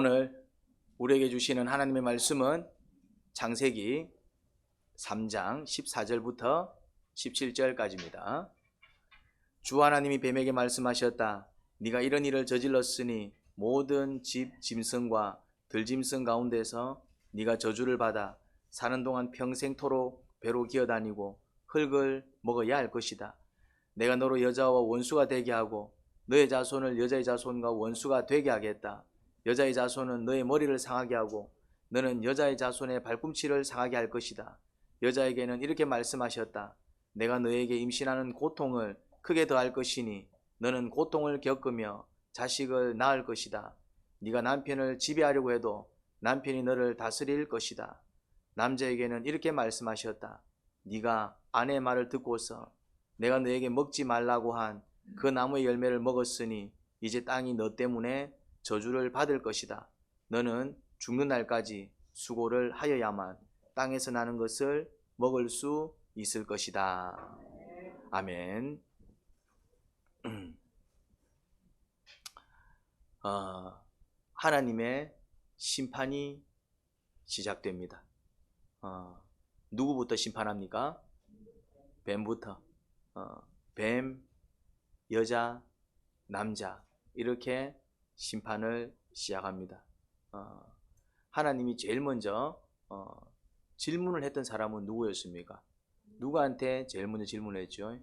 오늘 우리에게 주시는 하나님의 말씀은 창세기 3장 14절부터 17절까지입니다. 주 하나님이 뱀에게 말씀하셨다. 네가 이런 일을 저질렀으니 모든 집 짐승과 들짐승 가운데서 네가 저주를 받아 사는 동안 평생토록 배로 기어다니고 흙을 먹어야 할 것이다. 내가 너로 여자와 원수가 되게 하고 너의 자손을 여자의 자손과 원수가 되게 하겠다. 여자의 자손은 너의 머리를 상하게 하고 너는 여자의 자손의 발꿈치를 상하게 할 것이다. 여자에게는 이렇게 말씀하셨다. 내가 너에게 임신하는 고통을 크게 더할 것이니 너는 고통을 겪으며 자식을 낳을 것이다. 네가 남편을 지배하려고 해도 남편이 너를 다스릴 것이다. 남자에게는 이렇게 말씀하셨다. 네가 아내의 말을 듣고서 내가 너에게 먹지 말라고 한 그 나무의 열매를 먹었으니 이제 땅이 너 때문에 저주를 받을 것이다. 너는 죽는 날까지 수고를 하여야만 땅에서 나는 것을 먹을 수 있을 것이다. 아멘. 하나님의 심판이 시작됩니다. 누구부터 심판합니까? 뱀부터. 뱀, 여자, 남자 이렇게 심판을 시작합니다. 하나님이 제일 먼저 질문을 했던 사람은 누구였습니까? 누구한테 제일 먼저 질문을 했죠?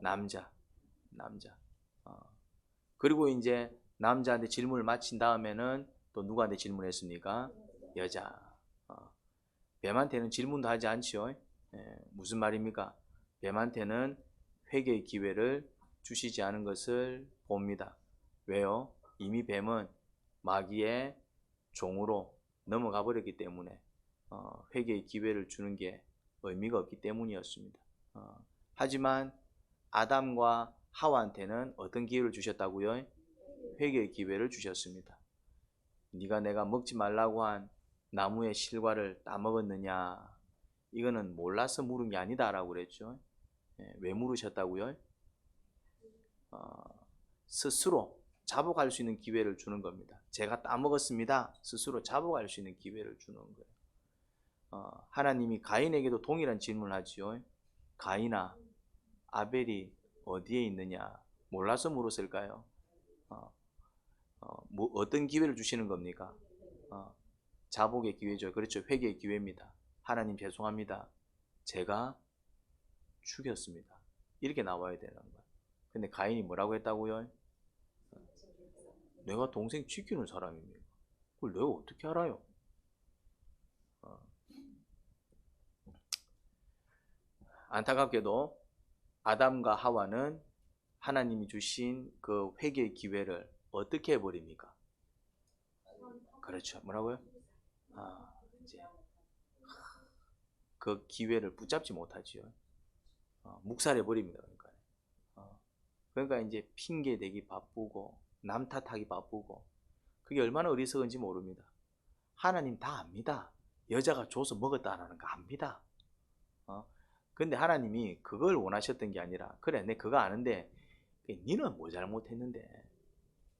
남자. 그리고 이제 남자한테 질문을 마친 다음에는 또 누구한테 질문했습니까? 여자. 뱀한테는 질문도 하지 않죠. 무슨 말입니까? 뱀한테는 회개의 기회를 주시지 않은 것을 봅니다. 왜요? 이미 뱀은 마귀의 종으로 넘어가 버렸기 때문에 회개의 기회를 주는 게 의미가 없기 때문이었습니다. 하지만 아담과 하와한테는 어떤 기회를 주셨다고요? 회개의 기회를 주셨습니다. 네가 내가 먹지 말라고 한 나무의 실과를 따먹었느냐? 이거는 몰라서 물은 게 아니다 라고 그랬죠. 왜 물으셨다고요? 스스로 자복할 수 있는 기회를 주는 겁니다. 제가 따먹었습니다. 스스로 자복할 수 있는 기회를 주는 거예요. 하나님이 가인에게도 동일한 질문을 하지요. 가인아, 아벨이 어디에 있느냐? 몰라서 물었을까요? 어떤 기회를 주시는 겁니까? 자복의 기회죠. 그렇죠. 회개의 기회입니다. 하나님 죄송합니다. 제가 죽였습니다. 이렇게 나와야 되는 거예요. 근데 가인이 뭐라고 했다고요? 내가 동생 지키는 사람입니다. 그걸 내가 어떻게 알아요? 안타깝게도 아담과 하와는 하나님이 주신 그 회개의 기회를 어떻게 해버립니까? 그렇죠. 뭐라고요? 이제 그 기회를 붙잡지 못하지요. 묵살해버립니다. 그러니까 이제 핑계 대기 바쁘고 남 탓하기 바쁘고 그게 얼마나 어리석은지 모릅니다. 하나님 다 압니다. 여자가 줘서 먹었다 안 하는 거 압니다. 근데 하나님이 그걸 원하셨던 게 아니라 그래 내 그거 아는데 니는 뭐 잘못했는데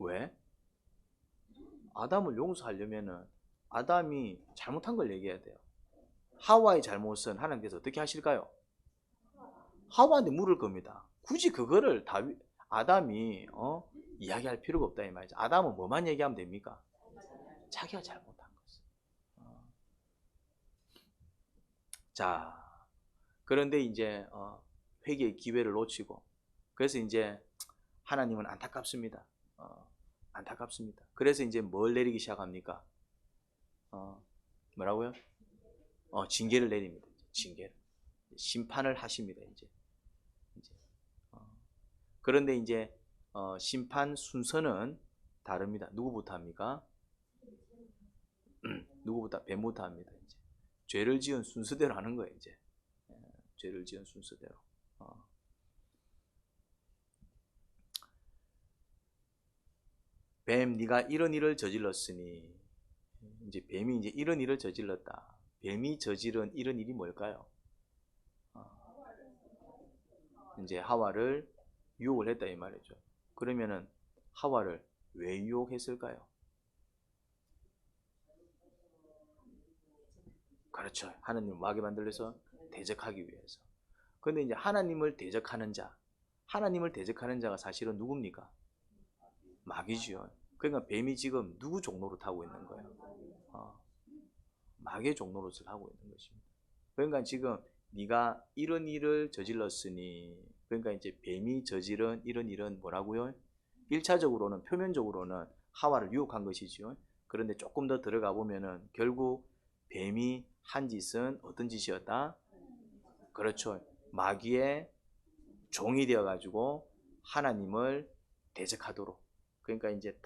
왜? 아담을 용서하려면은 아담이 잘못한 걸 얘기해야 돼요. 하와의 잘못은 하나님께서 어떻게 하실까요? 하와한테 물을 겁니다. 굳이 그거를 아담이 이야기할 필요가 없다 이 말이죠. 아담은 뭐만 얘기하면 됩니까? 자기가 잘못한 것을. 자, 그런데 이제 회개의 기회를 놓치고 그래서 이제 하나님은 안타깝습니다. 안타깝습니다. 그래서 이제 뭘 내리기 시작합니까? 뭐라고요? 징계를 내립니다. 징계를. 심판을 하십니다. 이제. 그런데 이제 심판 순서는 다릅니다. 누구부터 합니까? 누구부터? 뱀부터 합니다. 이제. 죄를 지은 순서대로 하는 거예요. 이제. 죄를 지은 순서대로. 뱀, 네가 이런 일을 저질렀으니 이제 뱀이 이제 이런 일을 저질렀다. 뱀이 저지른 이런 일이 뭘까요? 이제 하와를 유혹을 했다 이 말이죠. 그러면은 하와를 왜 유혹했을까요? 그렇죠. 하나님을 마귀 만들어서 대적하기 위해서. 근데 이제 하나님을 대적하는 자, 하나님을 대적하는 자가 사실은 누굽니까? 마귀지요. 그러니까 뱀이 지금 누구 종로로 타고 있는 거예요? 마귀의 종노릇을 하고 있는 것입니다. 그러니까 지금 네가 이런 일을 저질렀으니, 그러니까 이제 뱀이 저지른 이런 일은 뭐라고요? 1차적으로는 표면적으로는 하와를 유혹한 것이죠. 그런데 조금 더 들어가 보면은 결국 뱀이 한 짓은 어떤 짓이었다? 그렇죠. 마귀의 종이 되어 가지고 하나님을 대적하도록. 그러니까 이제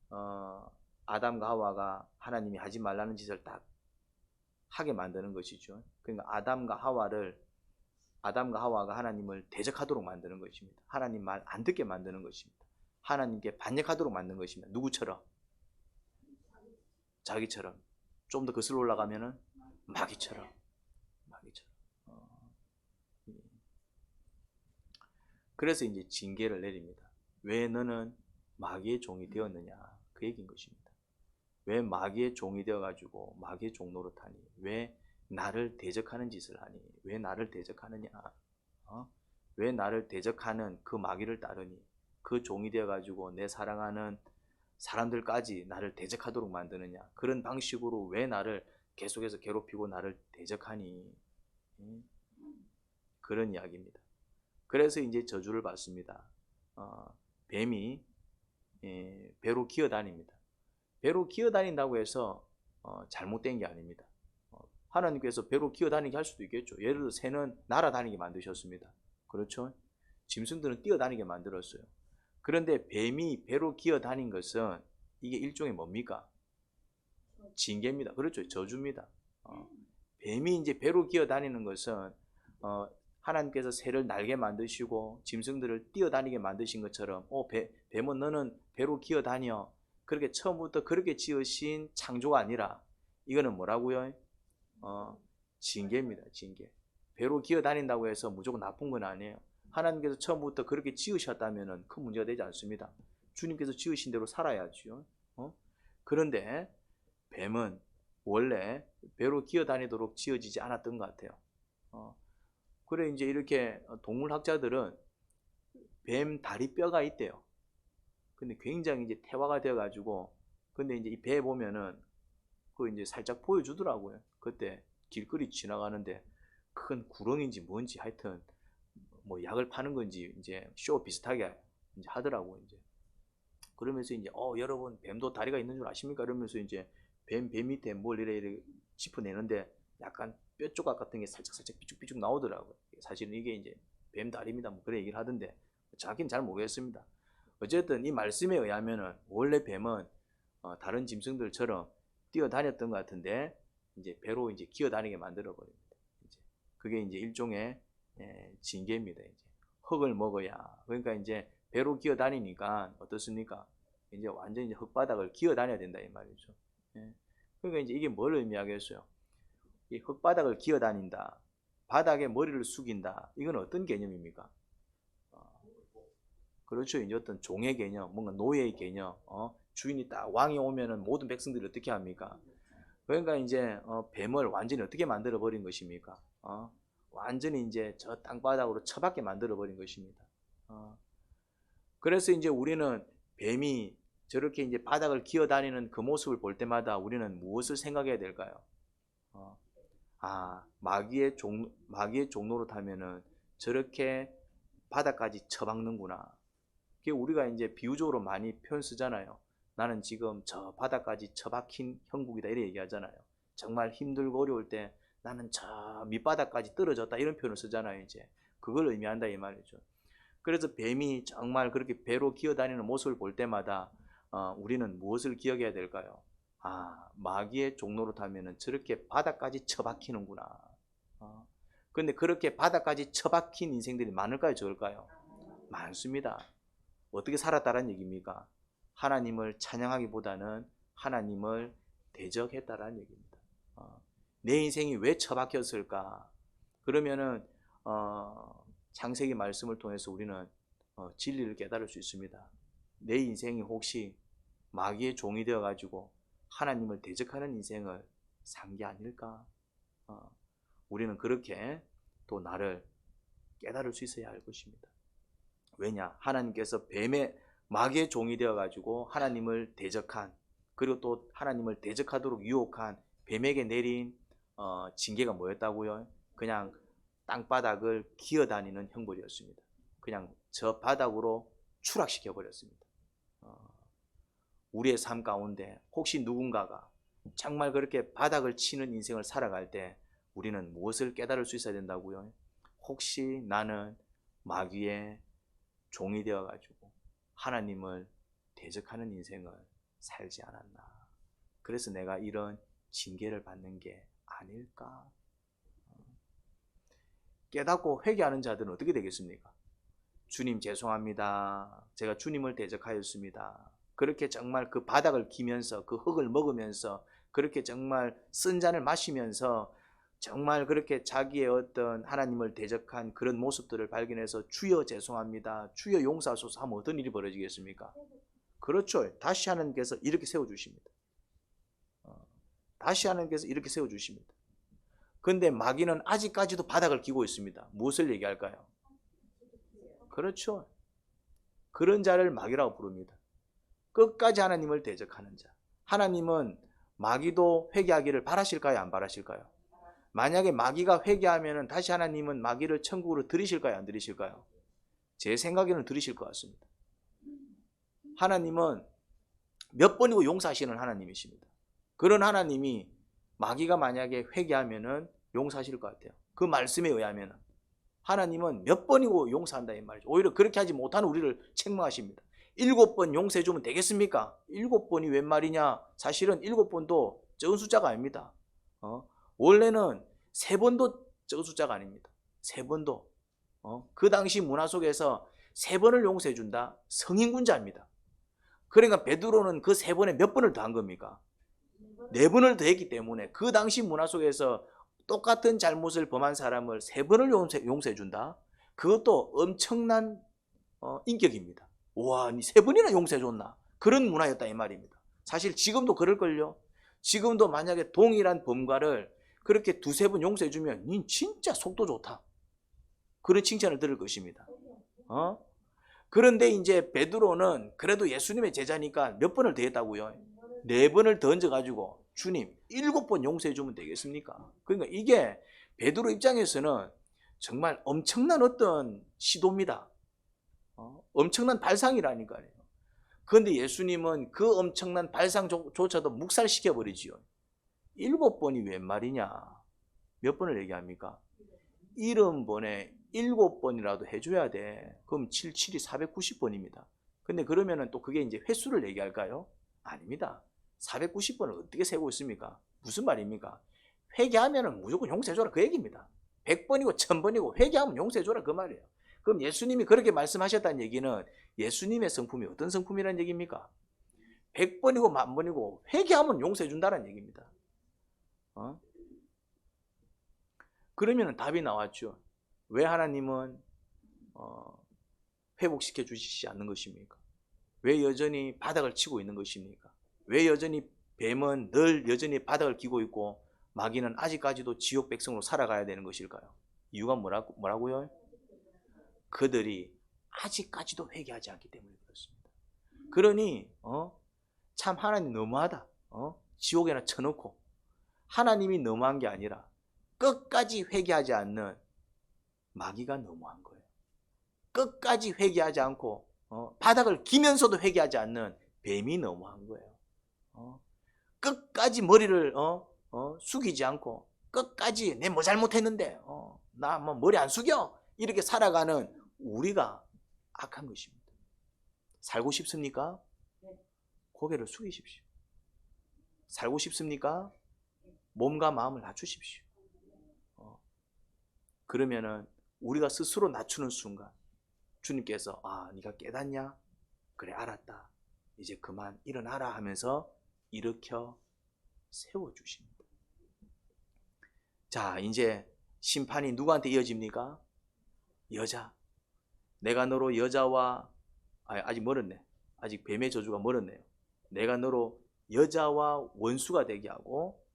딱 아담과 하와가 하나님이 하지 말라는 짓을 딱 하게 만드는 것이죠. 그러니까 아담과 하와가 하나님을 대적하도록 만드는 것입니다. 하나님 말 안 듣게 만드는 것입니다. 하나님께 반역하도록 만드는 것입니다. 누구처럼? 자기처럼. 좀 더 거슬러 올라가면은 마귀처럼. 그래서 이제 징계를 내립니다. 왜 너는 마귀의 종이 되었느냐? 그 얘기인 것입니다. 왜 마귀의 종이 되어가지고 마귀의 종노릇하니? 왜 나를 대적하는 짓을 하니? 왜 나를 대적하느냐? 왜 나를 대적하는 그 마귀를 따르니? 그 종이 되어가지고 내 사랑하는 사람들까지 나를 대적하도록 만드느냐? 그런 방식으로 왜 나를 계속해서 괴롭히고 나를 대적하니? 그런 이야기입니다. 그래서 이제 저주를 받습니다. 뱀이 배로 기어다닙니다. 배로 기어다닌다고 해서 잘못된 게 아닙니다. 하나님께서 배로 기어다니게 할 수도 있겠죠. 예를 들어 새는 날아다니게 만드셨습니다. 그렇죠? 짐승들은 뛰어다니게 만들었어요. 그런데 뱀이 배로 기어다닌 것은 이게 일종의 뭡니까? 징계입니다. 그렇죠. 저주입니다. 뱀이 이제 배로 기어다니는 것은 하나님께서 새를 날게 만드시고 짐승들을 뛰어다니게 만드신 것처럼 뱀은 너는 배로 기어다녀. 그렇게 처음부터 그렇게 지으신 창조가 아니라 이거는 뭐라고요? 징계입니다. 징계. 배로 기어다닌다고 해서 무조건 나쁜 건 아니에요. 하나님께서 처음부터 그렇게 지으셨다면 큰 문제가 되지 않습니다. 주님께서 지으신 대로 살아야죠. 그런데 뱀은 원래 배로 기어다니도록 지어지지 않았던 것 같아요. 그래 이제 이렇게 동물학자들은 뱀 다리뼈가 있대요. 근데 굉장히 이제 태화가 되어가지고, 근데 이제 이 배 보면은 그 이제 살짝 보여주더라고요. 그때 길거리 지나가는데 큰 구렁인지 뭔지 하여튼 뭐 약을 파는 건지 이제 쇼 비슷하게 이제 하더라고 이제. 그러면서 이제 여러분 뱀도 다리가 있는 줄 아십니까? 이러면서 이제 뱀 밑에 뭘 이래 짚어내는데 약간 뼈 조각 같은 게 살짝 삐죽삐죽 나오더라고요. 사실은 이게 이제 뱀 다리입니다. 뭐 그런 얘기를 하던데 정확히는 잘 모르겠습니다. 어쨌든 이 말씀에 의하면은 원래 뱀은 다른 짐승들처럼 뛰어다녔던 것 같은데 이제 배로 이제 기어다니게 만들어 버립니다. 그게 이제 일종의 징계입니다. 이제 흙을 먹어야. 그러니까 이제 배로 기어다니니까 어떻습니까? 이제 완전히 이제 흙바닥을 기어다녀야 된다 이 말이죠. 그러니까 이제 이게 뭘 의미하겠어요? 이 흙바닥을 기어다닌다, 바닥에 머리를 숙인다. 이건 어떤 개념입니까? 그렇죠. 이제 어떤 종의 개념, 뭔가 노예의 개념. 주인이 딱 왕이 오면은 모든 백성들이 어떻게 합니까? 그러니까 이제 뱀을 완전히 어떻게 만들어 버린 것입니까? 완전히 이제 저 땅바닥으로 처박게 만들어 버린 것입니다. 그래서 이제 우리는 뱀이 저렇게 이제 바닥을 기어다니는 그 모습을 볼 때마다 우리는 무엇을 생각해야 될까요? 마귀의 종로로 타면은 저렇게 바닥까지 처박는구나. 그게 우리가 이제 비유적으로 많이 표현 쓰잖아요. 나는 지금 저 바닥까지 처박힌 형국이다 이렇게 얘기하잖아요. 정말 힘들고 어려울 때 나는 저 밑바닥까지 떨어졌다 이런 표현을 쓰잖아요. 이제 그걸 의미한다 이 말이죠. 그래서 뱀이 정말 그렇게 배로 기어다니는 모습을 볼 때마다 우리는 무엇을 기억해야 될까요? 마귀의 종로로 타면은 저렇게 바닥까지 처박히는구나. 근데 그렇게 바닥까지 처박힌 인생들이 많을까요, 적을까요? 많습니다. 어떻게 살았다는 얘기입니까? 하나님을 찬양하기보다는 하나님을 대적했다라는 얘기입니다. 내 인생이 왜 처박혔을까? 그러면은 창세기 말씀을 통해서 우리는 진리를 깨달을 수 있습니다. 내 인생이 혹시 마귀의 종이 되어가지고 하나님을 대적하는 인생을 산 게 아닐까? 우리는 그렇게 또 나를 깨달을 수 있어야 할 것입니다. 왜냐? 하나님께서 마귀의 종이 되어가지고 하나님을 대적한, 그리고 또 하나님을 대적하도록 유혹한 뱀에게 내린 징계가 뭐였다고요? 그냥 땅바닥을 기어다니는 형벌이었습니다. 그냥 저 바닥으로 추락시켜 버렸습니다. 우리의 삶 가운데 혹시 누군가가 정말 그렇게 바닥을 치는 인생을 살아갈 때 우리는 무엇을 깨달을 수 있어야 된다고요? 혹시 나는 마귀의 종이 되어가지고 하나님을 대적하는 인생을 살지 않았나? 그래서 내가 이런 징계를 받는 게 아닐까? 깨닫고 회개하는 자들은 어떻게 되겠습니까? 주님 죄송합니다. 제가 주님을 대적하였습니다. 그렇게 정말 그 바닥을 기면서 그 흙을 먹으면서 그렇게 정말 쓴 잔을 마시면서 정말 그렇게 자기의 어떤 하나님을 대적한 그런 모습들을 발견해서 주여 죄송합니다. 주여 용서하소서 하면 어떤 일이 벌어지겠습니까? 그렇죠. 다시 하나님께서 이렇게 세워주십니다. 다시 하나님께서 이렇게 세워주십니다. 그런데 마귀는 아직까지도 바닥을 기고 있습니다. 무엇을 얘기할까요? 그렇죠. 그런 자를 마귀라고 부릅니다. 끝까지 하나님을 대적하는 자. 하나님은 마귀도 회개하기를 바라실까요? 안 바라실까요? 만약에 마귀가 회개하면 다시 하나님은 마귀를 천국으로 들이실까요? 안 들이실까요? 제 생각에는 들이실 것 같습니다. 하나님은 몇 번이고 용서하시는 하나님이십니다. 그런 하나님이 마귀가 만약에 회개하면 용서하실 것 같아요. 그 말씀에 의하면 하나님은 몇 번이고 용서한다 이 말이죠. 오히려 그렇게 하지 못하는 우리를 책망하십니다. 7번 용서해 주면 되겠습니까? 7번이 웬 말이냐? 사실은 7번도 적은 숫자가 아닙니다. 원래는 3번도 적은 숫자가 아닙니다. 3번도. 그 당시 문화 속에서 3번을 용서해 준다? 성인군자입니다. 그러니까 베드로는 그 3번에 몇 번을 더한 겁니까? 4번을 더했기 때문에 그 당시 문화 속에서 똑같은 잘못을 범한 사람을 3번을 용서해 준다? 그것도 엄청난 인격입니다. 와, 니 3번이나 용서해 줬나? 그런 문화였다 이 말입니다. 사실 지금도 그럴걸요. 지금도 만약에 동일한 범과를 그렇게 2-3번 용서해 주면 니 진짜 속도 좋다. 그런 칭찬을 들을 것입니다. 그런데 이제 베드로는 그래도 예수님의 제자니까 몇 번을 더 했다고요? 4번을 더 얹어가지고 주님 7번 용서해 주면 되겠습니까? 그러니까 이게 베드로 입장에서는 정말 엄청난 어떤 시도입니다. 엄청난 발상이라니까요. 그런데 예수님은 그 엄청난 발상조차도 묵살시켜버리지요. 7번이 웬 말이냐? 몇 번을 얘기합니까? 70번에 7번이라도 해줘야 돼. 그럼 77이 490번입니다. 근데 그러면은 또 그게 이제 횟수를 얘기할까요? 아닙니다. 490번을 어떻게 세고 있습니까? 무슨 말입니까? 회개하면은 무조건 용서해줘라 그 얘기입니다. 100번이고 1000번이고 회개하면 용서해줘라 그 말이에요. 그럼 예수님이 그렇게 말씀하셨다는 얘기는 예수님의 성품이 어떤 성품이라는 얘기입니까? 100번이고 10,000번이고 회개하면 용서해준다는 얘기입니다. 그러면 답이 나왔죠. 왜 하나님은 회복시켜 주시지 않는 것입니까? 왜 여전히 바닥을 치고 있는 것입니까? 왜 여전히 뱀은 늘 여전히 바닥을 기고 있고 마귀는 아직까지도 지옥 백성으로 살아가야 되는 것일까요? 이유가 뭐라고요? 그들이 아직까지도 회개하지 않기 때문에 그렇습니다. 그러니 참 하나님 너무하다. 지옥에나 쳐놓고 하나님이 너무한 게 아니라 끝까지 회개하지 않는 마귀가 너무한 거예요. 끝까지 회개하지 않고 바닥을 기면서도 회개하지 않는 뱀이 너무한 거예요. 끝까지 머리를 숙이지 않고 끝까지 내 뭐 잘못했는데 나 뭐 머리 안 숙여 이렇게 살아가는 우리가 악한 것입니다. 살고 싶습니까? 고개를 숙이십시오. 살고 싶습니까? 몸과 마음을 낮추십시오. 그러면은 우리가 스스로 낮추는 순간 주님께서 네가 깨닫냐? 그래 알았다. 이제 그만 일어나라 하면서 일으켜 세워주십니다. 자, 이제 심판이 누구한테 이어집니까? 여자. 내가 너로 여자와 아직 멀었네. 아직 뱀의 저주가 멀었네요. 내가 너로 여자와 원수가 되게 하고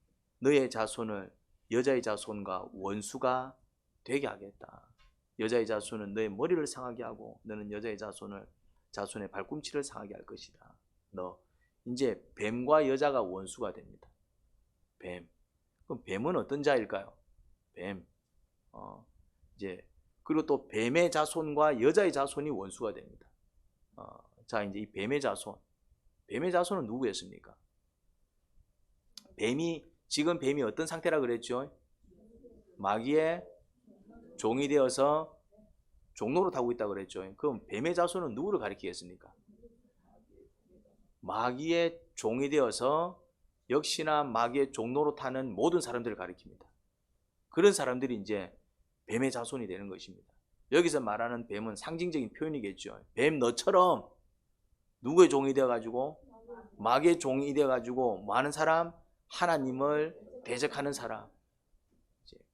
너의 자손을 여자의 자손과 원수가 되게 하겠다. 여자의 자손은 너의 머리를 상하게 하고 너는 여자의 자손의 발꿈치를 상하게 할 것이다. 너 이제 뱀과 여자가 원수가 됩니다. 뱀. 그럼 뱀은 어떤 자일까요? 뱀. 이제 그리고 또 뱀의 자손과 여자의 자손이 원수가 됩니다. 자, 이제 이 뱀의 자손은 누구였습니까? 지금 뱀이 어떤 상태라 그랬죠? 마귀의 종이 되어서 종노릇 하고 있다고 그랬죠. 그럼 뱀의 자손은 누구를 가리키겠습니까? 마귀의 종이 되어서 역시나 마귀의 종노릇하는 모든 사람들을 가리킵니다. 그런 사람들이 이제 뱀의 자손이 되는 것입니다. 여기서 말하는 뱀은 상징적인 표현이겠죠. 뱀 너처럼 누구의 종이 되어가지고 마귀의 종이 되어가지고 많은 사람, 하나님을 대적하는 사람,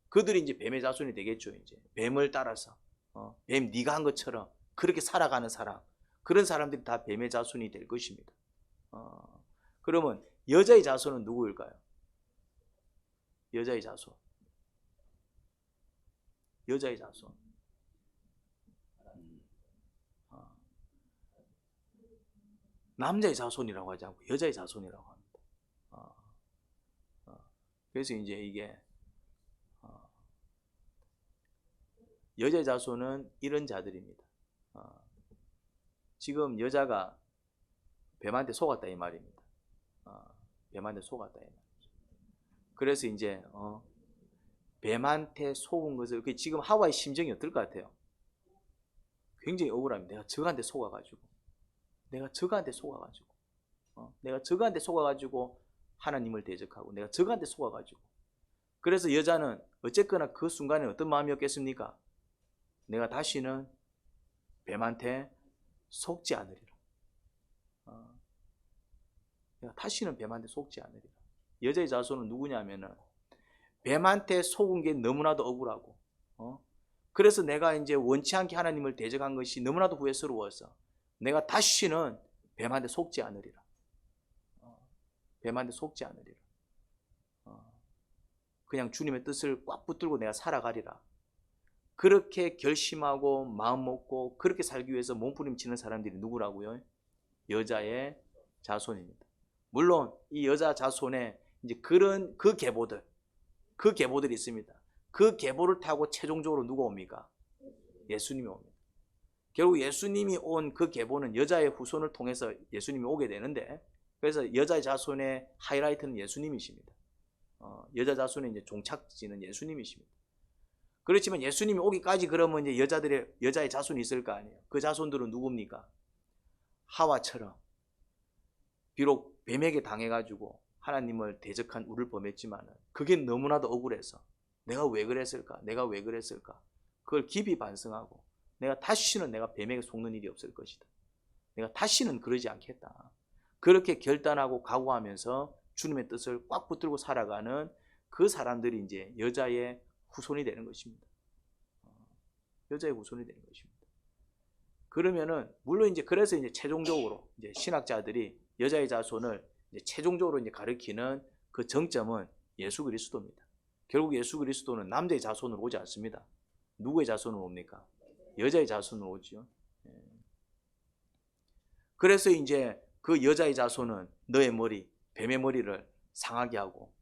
그들이 이제 뱀의 자손이 되겠죠. 이제 뱀을 따라서 뱀 네가 한 것처럼 그렇게 살아가는 사람, 그런 사람들이 다 뱀의 자손이 될 것입니다. 그러면 여자의 자손은 누구일까요? 여자의 자손. 남자의 자손이라고 하지 않고 여자의 자손이라고 합니다. 그래서 이제 이게 여자의 자손은 이런 자들입니다. 지금 여자가 뱀한테 속았다 이 말입니다. 뱀한테 속았다 이 말이죠. 그래서 이제 뱀한테 속은 것을 지금 하와의 심정이 어떨 것 같아요? 굉장히 억울합니다. 내가 저한테 속아가지고 내가 저한테 속아가지고 하나님을 대적하고 내가 저한테 속아가지고 그래서 여자는 어쨌거나 그 순간에 어떤 마음이었겠습니까? 내가 다시는 뱀한테 속지 않으리라. 내가 다시는 뱀한테 속지 않으리라. 여자의 자손은 누구냐면은 뱀한테 속은 게 너무나도 억울하고 그래서 내가 이제 원치 않게 하나님을 대적한 것이 너무나도 후회스러워서 내가 다시는 뱀한테 속지 않으리라. 뱀한테 속지 않으리라. 그냥 주님의 뜻을 꽉 붙들고 내가 살아가리라. 그렇게 결심하고 마음 먹고 그렇게 살기 위해서 몸부림치는 사람들이 누구라고요? 여자의 자손입니다. 물론 이 여자 자손에 이제 그런 그 계보들이 있습니다. 그 계보를 타고 최종적으로 누가 옵니까? 예수님이 옵니다. 결국 예수님이 온 그 계보는 여자의 후손을 통해서 예수님이 오게 되는데 그래서 여자의 자손의 하이라이트는 예수님이십니다. 여자 자손의 이제 종착지는 예수님이십니다. 그렇지만 예수님이 오기까지 그러면 이제 여자의 자손이 있을 거 아니에요. 그 자손들은 누굽니까? 하와처럼 비록 뱀에게 당해가지고 하나님을 대적한 우를 범했지만 그게 너무나도 억울해서 내가 왜 그랬을까? 그걸 깊이 반성하고 내가 다시는 내가 뱀에게 속는 일이 없을 것이다. 내가 다시는 그러지 않겠다. 그렇게 결단하고 각오하면서 주님의 뜻을 꽉 붙들고 살아가는 그 사람들이 이제 여자의 후손이 되는 것입니다. 여자의 후손이 되는 것입니다. 그러면은 물론 이제 그래서 이제 최종적으로 이제 신학자들이 여자의 자손을 이제 최종적으로 이제 가리키는 그 정점은 예수 그리스도입니다. 결국 예수 그리스도는 남자의 자손으로 오지 않습니다. 누구의 자손으로 옵니까? 여자의 자손으로 오지요. 그래서 이제 그 여자의 자손은 너의 머리, 뱀의 머리를 상하게 하고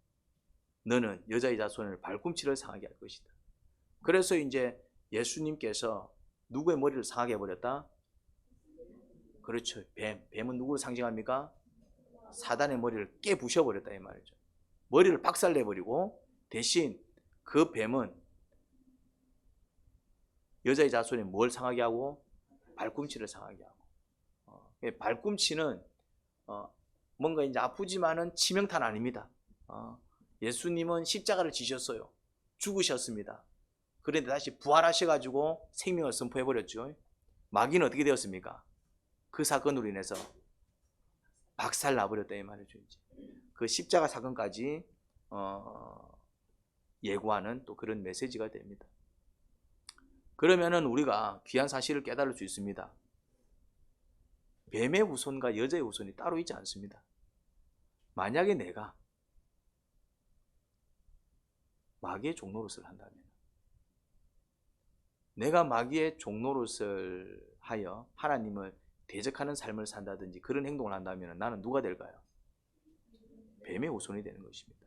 너는 여자의 자손을 발꿈치를 상하게 할 것이다. 그래서 이제 예수님께서 누구의 머리를 상하게 해버렸다? 그렇죠. 뱀은 누구를 상징합니까? 사단의 머리를 깨부셔버렸다 이 말이죠. 머리를 박살내버리고 대신 그 뱀은 여자의 자손이 뭘 상하게 하고? 발꿈치를 상하게 하고. 발꿈치는 뭔가 이제 아프지만은 치명타는 아닙니다. 예수님은 십자가를 지셨어요. 죽으셨습니다. 그런데 다시 부활하셔가지고 생명을 선포해버렸죠. 마귀는 어떻게 되었습니까? 그 사건으로 인해서 박살 나버렸다 이 말이죠. 그 십자가 사건까지 예고하는 또 그런 메시지가 됩니다. 그러면은 우리가 귀한 사실을 깨달을 수 있습니다. 뱀의 후손과 여자의 후손이 따로 있지 않습니다. 만약에 내가 마귀의 종노릇을 한다면, 내가 마귀의 종노릇을 하여 하나님을 대적하는 삶을 산다든지 그런 행동을 한다면 나는 누가 될까요? 뱀의 후손이 되는 것입니다.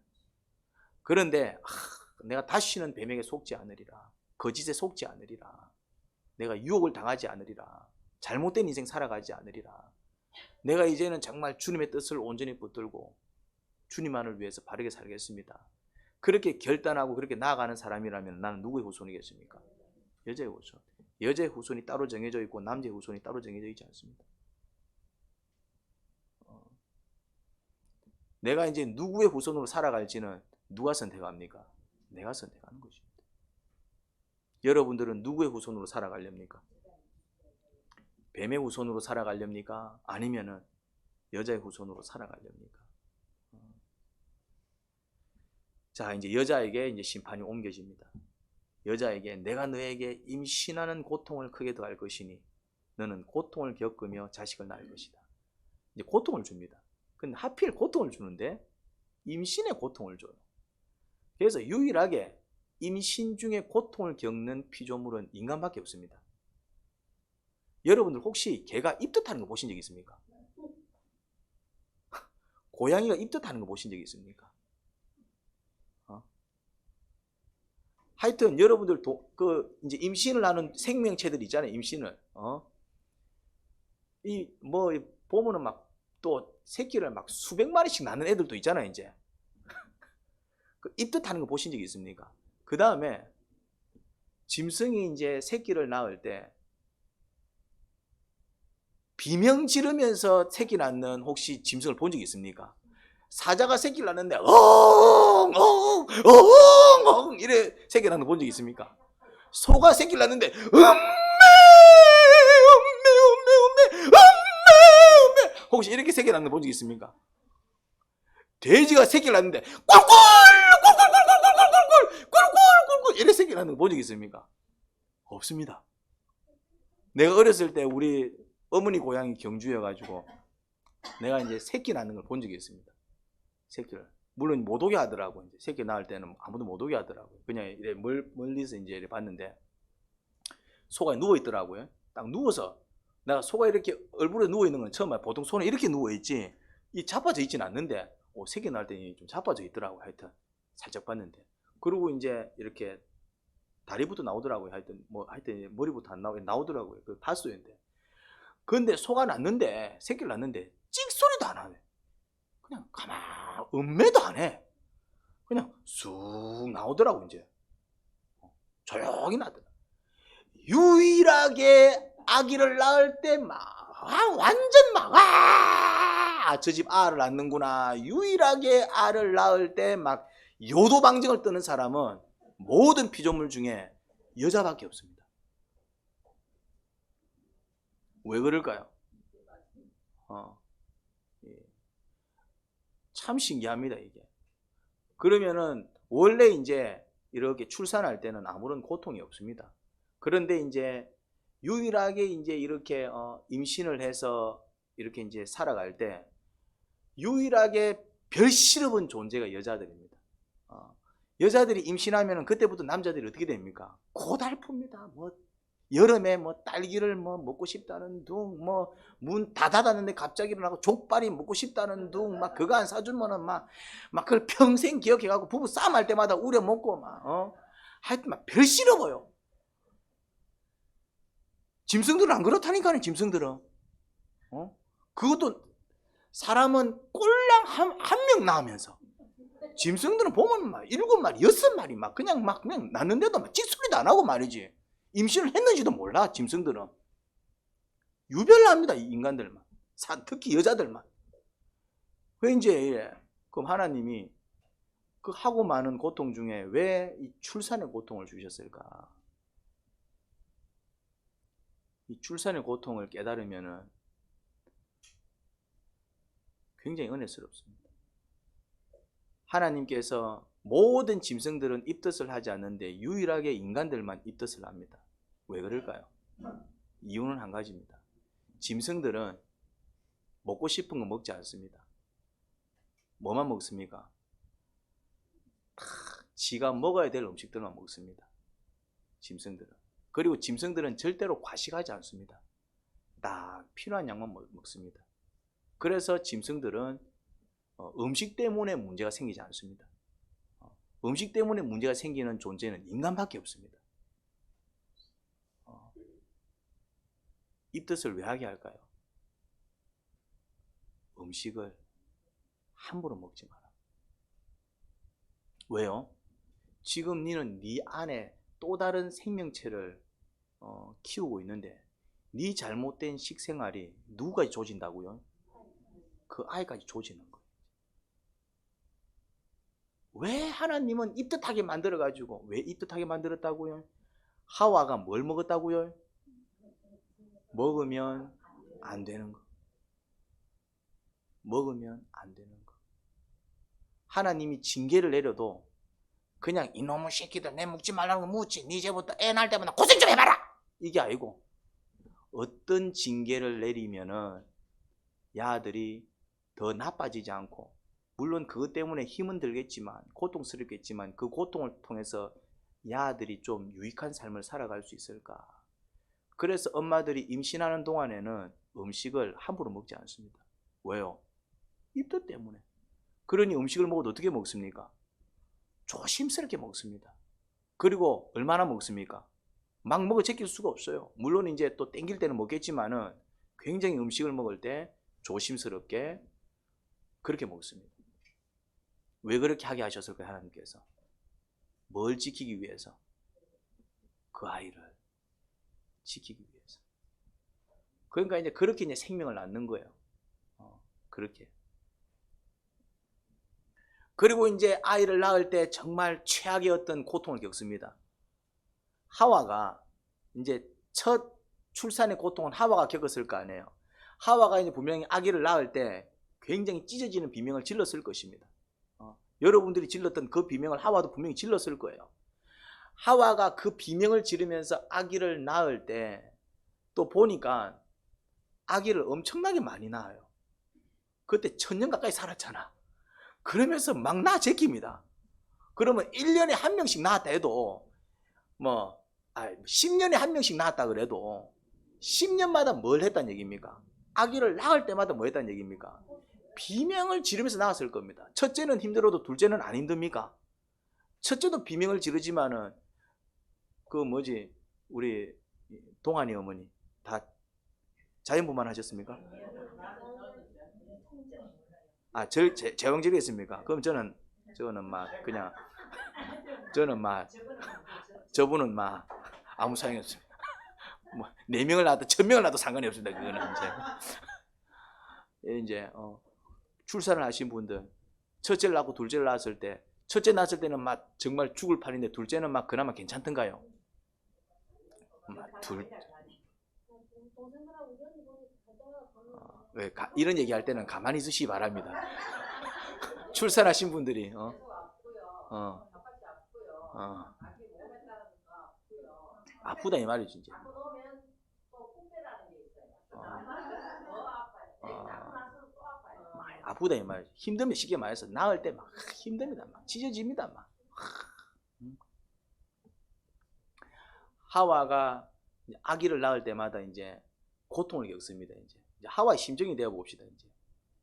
그런데 내가 다시는 뱀에게 속지 않으리라, 거짓에 속지 않으리라, 내가 유혹을 당하지 않으리라, 잘못된 인생 살아가지 않으리라, 내가 이제는 정말 주님의 뜻을 온전히 붙들고 주님만을 위해서 바르게 살겠습니다, 그렇게 결단하고 그렇게 나아가는 사람이라면 나는 누구의 후손이겠습니까? 여자의 후손. 여자의 후손이 따로 정해져 있고 남자의 후손이 따로 정해져 있지 않습니다. 내가 이제 누구의 후손으로 살아갈지는 누가 선택합니까? 내가 선택하는 것입니다. 여러분들은 누구의 후손으로 살아가렵니까? 뱀의 후손으로 살아가렵니까? 아니면은 여자의 후손으로 살아가렵니까? 자, 이제 여자에게 이제 심판이 옮겨집니다. 여자에게 내가 너에게 임신하는 고통을 크게 더할 것이니 너는 고통을 겪으며 자식을 낳을 것이다. 이제 고통을 줍니다. 근데 하필 고통을 주는데 임신의 고통을 줘요. 그래서 유일하게 임신 중에 고통을 겪는 피조물은 인간밖에 없습니다. 여러분들 혹시 개가 입덧하는 거 보신 적 있습니까? 고양이가 입덧하는 거 보신 적 있습니까? 하여튼 여러분들 이제 임신을 하는 생명체들 있잖아요. 임신을 보면은 막 또 새끼를 막 수백 마리씩 낳는 애들도 있잖아요. 이제 그 입덧하는 거 보신 적 있습니까? 그 다음에 짐승이 이제 새끼를 낳을 때 비명 지르면서 새끼 낳는 혹시 짐승을 본 적 있습니까? 사자가 새끼를 낳는데 엉엉엉엉 이래 새끼 낳는 거 본 적 있습니까? 소가 새끼를 낳는데 혹시 이렇게 새끼 낳는 거 본 적 있습니까? 돼지가 새끼를 낳는데 꿀꿀꿀꿀꿀꿀꿀꿀꿀꿀꿀꿀꿀 이렇게 새끼 낳는 거 본 적 있습니까? 없습니다. 내가 어렸을 때 우리 어머니 고향이 경주여가지고 내가 이제 새끼 낳는 걸 본 적이 있습니다. 새끼를. 물론 못 오게 하더라고. 이제 새끼 낳을 때는 아무도 못 오게 하더라고요. 그냥 이래 멀리서 이제 이래 봤는데 소가 누워 있더라고요. 딱 누워서 내가 소가 이렇게 얼굴에 누워 있는 건 처음 봐요. 보통 소는 이렇게 누워 있지 이 자빠져 있지는 않는데 새끼 낳을 때 좀 자빠져 있더라고요. 하여튼 살짝 봤는데 그리고 이제 이렇게 다리부터 나오더라고요. 하여튼 머리부터 안 나오더라고요. 그 봤어요인데. 근데 소가 낳는데 새끼를 낳는데 찍소리도 안 하네. 그냥 가만 음매도 안 해. 그냥 쑥 나오더라고. 이제 조용히 나더라. 유일하게 아기를 낳을 때 막 완전 막 저 집 알을 낳는구나. 유일하게 알을 낳을 때 막 요도방정을 뜨는 사람은 모든 피조물 중에 여자밖에 없습니다. 왜 그럴까요? 참 신기합니다, 이게. 그러면은 원래 이제 이렇게 출산할 때는 아무런 고통이 없습니다. 그런데 이제 유일하게 이제 이렇게 임신을 해서 이렇게 이제 살아갈 때 유일하게 별실업은 존재가 여자들입니다. 여자들이 임신하면은 그때부터 남자들이 어떻게 됩니까? 고달픕니다. 여름에 딸기를 먹고 싶다는 둥, 문 다 닫았는데 갑자기 일어나고 족발이 먹고 싶다는 둥, 그거 안 사주면은 막 그걸 평생 기억해가고 부부 싸움할 때마다 우려 먹고 하여튼 별실어버요. 짐승들은 안 그렇다니까요. 짐승들은 그것도 사람은 꼴랑 한 명 낳으면서 짐승들은 보면 7마리, 6마리 그냥 낳는데도 찌소리도 안 하고 말이지. 임신을 했는지도 몰라. 짐승들은 유별납니다. 인간들만, 특히 여자들만. 왜 이제 그럼 하나님이 그 하고 많은 고통 중에 왜 이 출산의 고통을 주셨을까? 이 출산의 고통을 깨달으면은 굉장히 은혜스럽습니다. 하나님께서 모든 짐승들은 입덧을 하지 않는데 유일하게 인간들만 입덧을 합니다. 왜 그럴까요? 이유는 한 가지입니다. 짐승들은 먹고 싶은 거 먹지 않습니다. 뭐만 먹습니까? 지가 먹어야 될 음식들만 먹습니다. 짐승들은. 그리고 짐승들은 절대로 과식하지 않습니다. 딱 필요한 양만 먹습니다. 그래서 짐승들은 음식 때문에 문제가 생기지 않습니다. 음식 때문에 문제가 생기는 존재는 인간밖에 없습니다. 입덧을 왜 하게 할까요? 음식을 함부로 먹지 마라. 왜요? 지금 너는 네 안에 또 다른 생명체를 키우고 있는데 네 잘못된 식생활이 누구까지 조진다고요? 그 아이까지 조지는 거예요. 왜 하나님은 입덧하게 만들어가지고 왜 입덧하게 만들었다고요? 하와가 뭘 먹었다고요? 먹으면 안 되는 거. 먹으면 안 되는 거. 하나님이 징계를 내려도 그냥 이놈의 새끼들 내 먹지 말라는 거 묻지. 니 이제부터 애 낳을 때마다 고생 좀 해봐라. 이게 아니고 어떤 징계를 내리면은 야들이 더 나빠지지 않고 물론 그것 때문에 힘은 들겠지만 고통스럽겠지만 그 고통을 통해서 야들이 좀 유익한 삶을 살아갈 수 있을까? 그래서 엄마들이 임신하는 동안에는 음식을 함부로 먹지 않습니다. 왜요? 입덧 때문에. 그러니 음식을 먹어도 어떻게 먹습니까? 조심스럽게 먹습니다. 그리고 얼마나 먹습니까? 막 먹어 제낄 수가 없어요. 물론 이제 또 땡길 때는 먹겠지만은 굉장히 음식을 먹을 때 조심스럽게 그렇게 먹습니다. 왜 그렇게 하게 하셨을까요? 하나님께서 뭘 지키기 위해서? 그 아이를 지키기 위해서. 그러니까 이제 그렇게 이제 생명을 낳는 거예요. 그렇게. 그리고 이제 아이를 낳을 때 정말 최악의 어떤 고통을 겪습니다. 하와가 이제 첫 출산의 고통은 하와가 겪었을 거 아니에요. 하와가 이제 분명히 아기를 낳을 때 굉장히 찢어지는 비명을 질렀을 것입니다. 여러분들이 질렀던 그 비명을 하와도 분명히 질렀을 거예요. 하와가 그 비명을 지르면서 아기를 낳을 때 또 보니까 아기를 엄청나게 많이 낳아요. 그때 1000년 가까이 살았잖아. 그러면서 막 낳아 제낍니다. 그러면 1년에 한 명씩 낳았다 해도 10년에 한 명씩 낳았다 그래도 10년마다 뭘 했다는 얘기입니까? 아기를 낳을 때마다 뭐 했다는 얘기입니까? 비명을 지르면서 낳았을 겁니다. 첫째는 힘들어도 둘째는 안 힘듭니까? 첫째도 비명을 지르지만은 우리 동안이 어머니 다 자연분만 하셨습니까? 제왕절개 했습니까? 그럼 저는 저분은 아무 소용이 없습니다. 4명을 낳아도 1000명을 낳아도 상관이 없습니다. 그거는 이제 출산을 하신 분들 첫째를 낳고 둘째를 낳았을 때 첫째 낳았을 때는 정말 죽을 판인데 둘째는 그나마 괜찮던가요? 이런 얘기할 때는 가만히 있으시기 바랍니다. 출산하신 분들이 아프다 이 말이지 이제. 아프다 이 말이지. 힘들면 쉽게 말해서 낳을 때 힘듭니다. 찢어집니다. 하와가 아기를 낳을 때마다 이제 고통을 겪습니다. 이제 하와의 심정이 되어 봅시다. 이제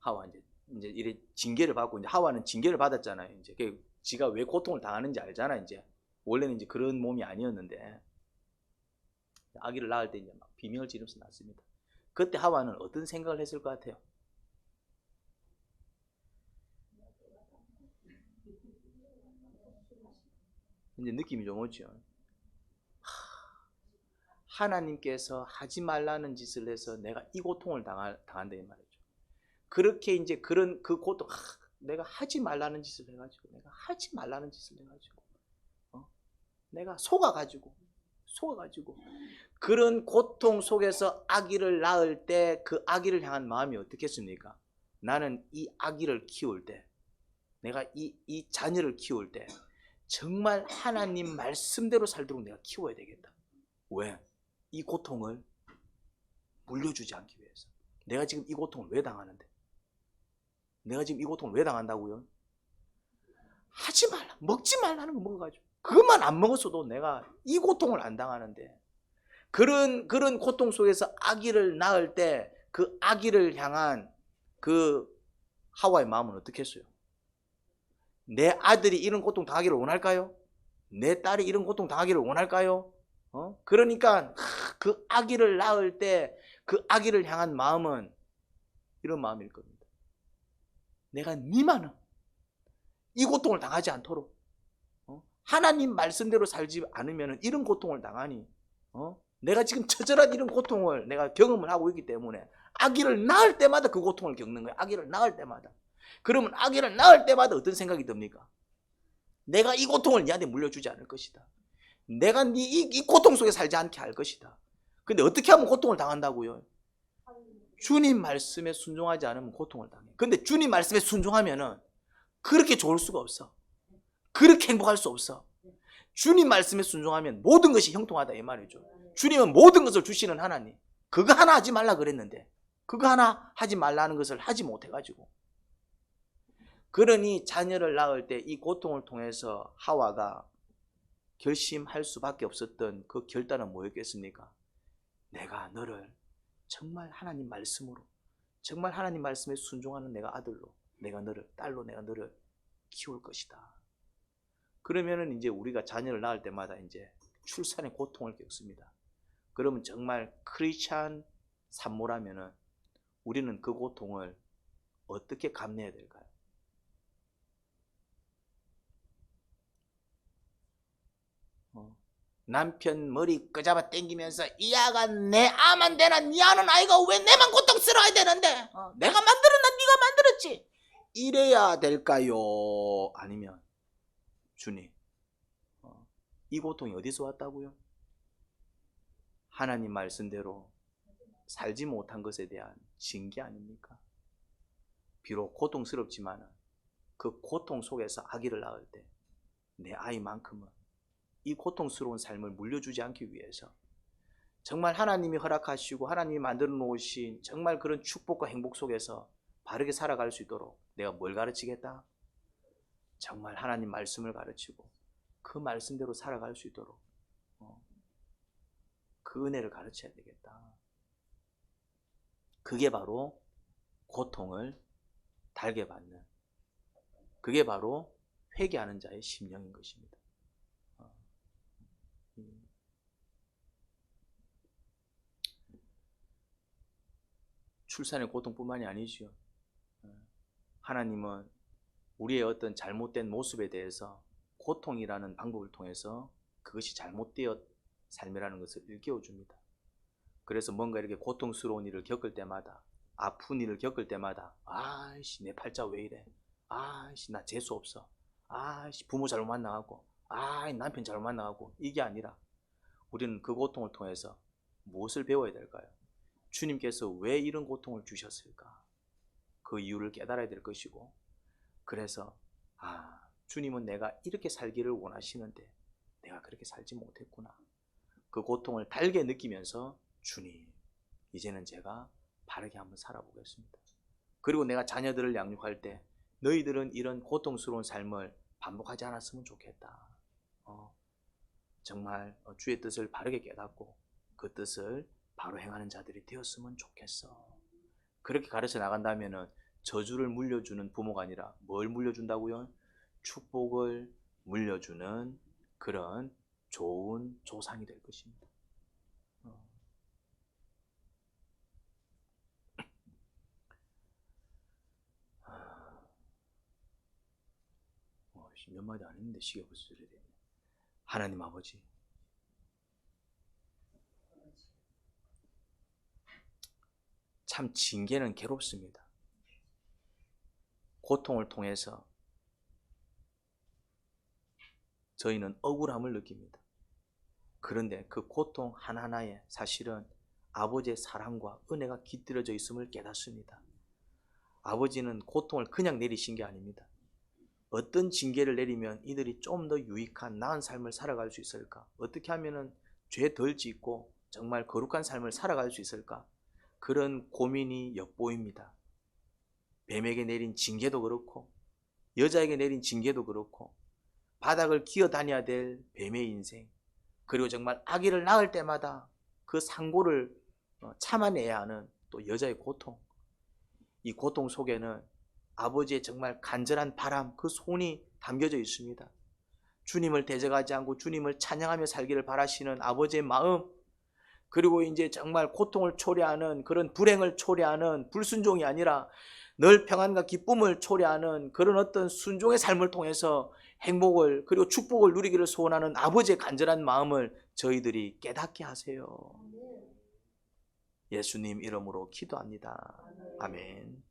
하와 이제 이래 징계를 받고 이제 하와는 징계를 받았잖아요. 이제 지가 왜 고통을 당하는지 알잖아. 이제 원래는 이제 그런 몸이 아니었는데 아기를 낳을 때 이제 막 비명을 지르면서 낳습니다. 그때 하와는 어떤 생각을 했을 것 같아요? 이제 느낌이 좀 오죠. 하나님께서 하지 말라는 짓을 해서 내가 이 고통을 당한다 이 말이죠. 그렇게 이제 그 고통, 내가 하지 말라는 짓을 해가지고, 내가 속아가지고 그런 고통 속에서 아기를 낳을 때 그 아기를 향한 마음이 어떻겠습니까? 나는 이 아기를 키울 때, 내가 이 자녀를 키울 때 정말 하나님 말씀대로 살도록 내가 키워야 되겠다. 왜? 이 고통을 물려주지 않기 위해서. 내가 지금 이 고통을 왜 당하는데? 내가 지금 이 고통을 왜 당한다고요? 하지 말라, 먹지 말라는 거 먹어가지고 그것만 안 먹었어도 내가 이 고통을 안 당하는데, 그런 고통 속에서 아기를 낳을 때 그 아기를 향한 그 하와의 마음은 어떻겠어요? 내 아들이 이런 고통 당하기를 원할까요? 내 딸이 이런 고통 당하기를 원할까요? 그러니까 그 아기를 낳을 때 그 아기를 향한 마음은 이런 마음일 겁니다. 내가 니만은 이 고통을 당하지 않도록 하나님 말씀대로 살지 않으면 이런 고통을 당하니, 내가 지금 처절한 이런 고통을 내가 경험을 하고 있기 때문에 아기를 낳을 때마다 그 고통을 겪는 거예요. 아기를 낳을 때마다. 그러면 아기를 낳을 때마다 어떤 생각이 듭니까? 내가 이 고통을 니한테 물려주지 않을 것이다. 내가 이 고통 속에 살지 않게 할 것이다. 근데 어떻게 하면 고통을 당한다고요? 주님 말씀에 순종하지 않으면 고통을 당해. 근데 주님 말씀에 순종하면은 그렇게 좋을 수가 없어. 그렇게 행복할 수 없어. 주님 말씀에 순종하면 모든 것이 형통하다 이 말이죠. 주님은 모든 것을 주시는 하나님. 그거 하나 하지 말라 그랬는데 그거 하나 하지 말라는 것을 하지 못해가지고, 그러니 자녀를 낳을 때 이 고통을 통해서 하와가 결심할 수밖에 없었던 그 결단은 뭐였겠습니까? 내가 너를 정말 하나님 말씀으로, 정말 하나님 말씀에 순종하는 내가 아들로, 내가 너를 딸로, 내가 너를 키울 것이다. 그러면은 이제 우리가 자녀를 낳을 때마다 이제 출산의 고통을 겪습니다. 그러면 정말 크리스찬 산모라면은 우리는 그 고통을 어떻게 감내해야 될까요? 남편 머리 끄잡아 당기면서 이 아가 내 아만 되나 니 아는 아이가 왜 내만 고통스러워야 되는데, 내가 만들었나 네가 만들었지, 이래야 될까요? 아니면 주님, 이 고통이 어디서 왔다고요? 하나님 말씀대로 살지 못한 것에 대한 징계 아닙니까? 비록 고통스럽지만 그 고통 속에서 아기를 낳을 때 내 아이만큼은 이 고통스러운 삶을 물려주지 않기 위해서 정말 하나님이 허락하시고 하나님이 만들어 놓으신 정말 그런 축복과 행복 속에서 바르게 살아갈 수 있도록 내가 뭘 가르치겠다? 정말 하나님 말씀을 가르치고 그 말씀대로 살아갈 수 있도록 그 은혜를 가르쳐야 되겠다. 그게 바로 고통을 달게 받는, 그게 바로 회개하는 자의 심령인 것입니다. 출산의 고통뿐만이 아니죠. 하나님은 우리의 어떤 잘못된 모습에 대해서 고통이라는 방법을 통해서 그것이 잘못되었 삶이라는 것을 일깨워줍니다. 그래서 뭔가 이렇게 고통스러운 일을 겪을 때마다, 아픈 일을 겪을 때마다, 아이씨 내 팔자 왜 이래, 아이씨 나 재수 없어, 아이씨 부모 잘못 만나가고, 아이 남편 잘못 만나가고, 이게 아니라 우리는 그 고통을 통해서 무엇을 배워야 될까요? 주님께서 왜 이런 고통을 주셨을까? 그 이유를 깨달아야 될 것이고, 그래서 주님은 내가 이렇게 살기를 원하시는데 내가 그렇게 살지 못했구나. 그 고통을 달게 느끼면서 주님, 이제는 제가 바르게 한번 살아보겠습니다. 그리고 내가 자녀들을 양육할 때 너희들은 이런 고통스러운 삶을 반복하지 않았으면 좋겠다. 정말 주의 뜻을 바르게 깨닫고 그 뜻을 바로 행하는 자들이 되었으면 좋겠어. 그렇게 가르쳐 나간다면 저주를 물려주는 부모가 아니라 뭘 물려준다고요? 축복을 물려주는 그런 좋은 조상이 될 것입니다. 몇 마디 안 했는데 시계 벌써 이래 되네. 하나님 아버지, 참 징계는 괴롭습니다. 고통을 통해서 저희는 억울함을 느낍니다. 그런데 그 고통 하나하나에 사실은 아버지의 사랑과 은혜가 깃들여져 있음을 깨닫습니다. 아버지는 고통을 그냥 내리신 게 아닙니다. 어떤 징계를 내리면 이들이 좀 더 유익한 나은 삶을 살아갈 수 있을까? 어떻게 하면 죄 덜 짓고 정말 거룩한 삶을 살아갈 수 있을까? 그런 고민이 엿보입니다. 뱀에게 내린 징계도 그렇고 여자에게 내린 징계도 그렇고 바닥을 기어다녀야 될 뱀의 인생, 그리고 정말 아기를 낳을 때마다 그 상고를 참아내야 하는 또 여자의 고통, 이 고통 속에는 아버지의 정말 간절한 바람, 그 소원이 담겨져 있습니다. 주님을 대적하지 않고 주님을 찬양하며 살기를 바라시는 아버지의 마음, 그리고 이제 정말 고통을 초래하는 그런 불행을 초래하는 불순종이 아니라 늘 평안과 기쁨을 초래하는 그런 어떤 순종의 삶을 통해서 행복을 그리고 축복을 누리기를 소원하는 아버지의 간절한 마음을 저희들이 깨닫게 하세요. 예수님 이름으로 기도합니다. 아멘.